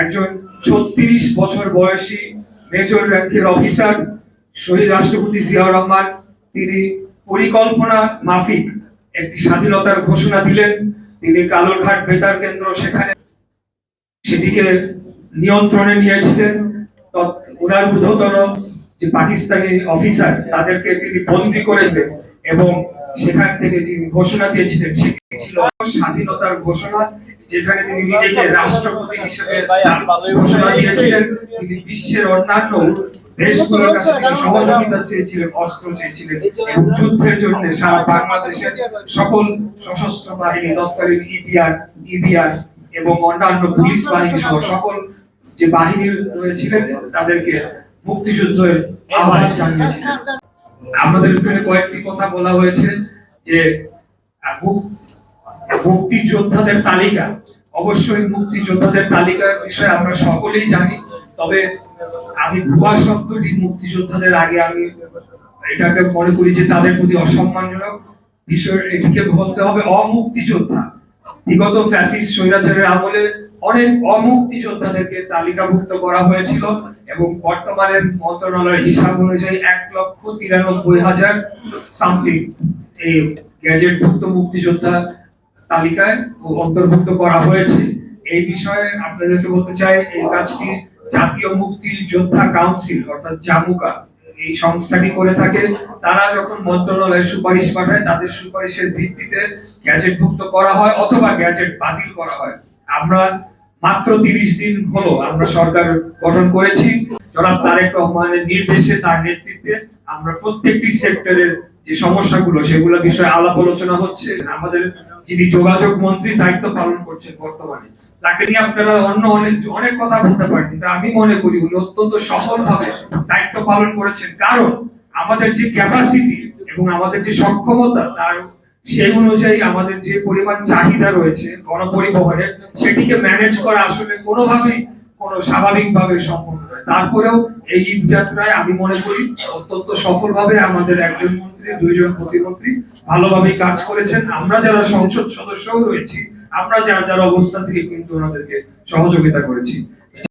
একজন 36 বছর বয়সী মেজর র্যাঙ্কের অফিসার শহীদ রাষ্ট্রপতি জিয়াউর রহমান তিনি পরিকল্পনা মাফিক একটি স্বাধীনতার ঘোষণা দিলেন। তিনি কালুরঘাট বেতার কেন্দ্র সেটিকে নিয়ন্ত্রণে নিয়েছিলেন। ওনার ঊর্ধ্বতন যে পাকিস্তানি অফিসার তাদেরকে তিনি বন্দী করে দেন এবং সেখান থেকে যে ঘোষণা দিয়েছিলেন সেটি ছিল স্বাধীনতার ঘোষণা, যেখানে তিনি নিজেকে রাষ্ট্রপতি হিসেবে ঘোষণা দিয়েছিলেন। তিনি বিশ্বের অন্যান্য দেশগুলোর কাছে সহযোগিতা চেয়েছিলেন, অস্ত্র চেয়েছিলেন এবং যুদ্ধের জন্য সারা বাংলাদেশের সকল সশস্ত্র বাহিনী, তৎকালীন ইবিআর এবং অন্যান্য পুলিশ বাহিনী সহ সকল যে বাহিনী রয়েছিলেন তাদেরকে মুক্তিযুদ্ধের আহ্বান জানিয়েছিলেন। আমাদের এখানে কয়েকটি কথা বলা হয়েছে যে মুক্তিযোদ্ধাদের তালিকা, অবশ্যই মুক্তিযোদ্ধাদের তালিকার বিষয়ে আমরা সকলেই জানি, তবে আমি ভুয়া শব্দটি মুক্তিযোদ্ধাদের আগে আমি এটাকে মনে করি যে তাদের প্রতি অসম্মানজনক বিষয়। এটিকে বলতে হবে অমুক্তিযোদ্ধা। বিগত ফ্যাসিস্ট স্বৈরাচারের আমলে অনেক অমুক্তিযোদ্ধাদেরকে তালিকাভুক্ত করা হয়েছিল এবং বর্তমানের মন্ত্রণালয়ের হিসাব অনুযায়ী 1,93,000 সামথিং এই গ্যাজেটভুক্ত মুক্তিযোদ্ধা তালিকায় অন্তর্ভুক্ত করা হয়েছে। এই বিষয়ে আপনাদেরকে বলতে চাই, এই কাজটি জাতীয় মুক্তিযোদ্ধা কাউন্সিল অর্থাৎ জামুকা এই সংস্থাটি করে থাকে। তারা যখন মন্ত্রণালয়ে সুপারিশ পাঠায় তাদের সুপারিশের ভিত্তিতে গ্যাজেটভুক্ত করা হয় অথবা গ্যাজেট বাতিল করা হয়। আমরা মাত্র 30 দিন হলো আমরা সরকার গঠন করেছি। জনাব তারেক রহমানের নির্দেশে, তার নেতৃত্বে আমরা প্রত্যেকটি সেক্টরের যে সমস্যাগুলো সেগুলো বিষয়ে আলাপ আলোচনা হচ্ছে। আমাদের যিনি যোগাযোগ মন্ত্রী দায়িত্ব পালন করছেন বর্তমানে, তাকে নিয়ে আপনারা অনেক কথা বলতে পারেন, কিন্তু আমি মনে করি উনি অত্যন্ত সফলভাবে দায়িত্ব পালন করেছেন। কারণ আমাদের যে ক্যাপাসিটি এবং আমাদের যে সক্ষমতা তার সেই অনুযায়ী আমাদের যে পরিমাণ চাহিদা রয়েছে গণপরিবহনের, সেটিকে ম্যানেজ করা আসলে কোনোভাবেই স্বাভাবিকভাবে সম্ভব নয়। তারপরেও এই ঈদ যাত্রায় আমি মনে করি অত্যন্ত সফলভাবে আমাদের একজন মন্ত্রী, 2 জন প্রতিমন্ত্রী ভালোভাবে কাজ করেছেন। আমরা যারা সংসদ সদস্যও রয়েছি, আমরা যারা অবস্থান থেকে কিন্তু ওনাদেরকে সহযোগিতা করেছি।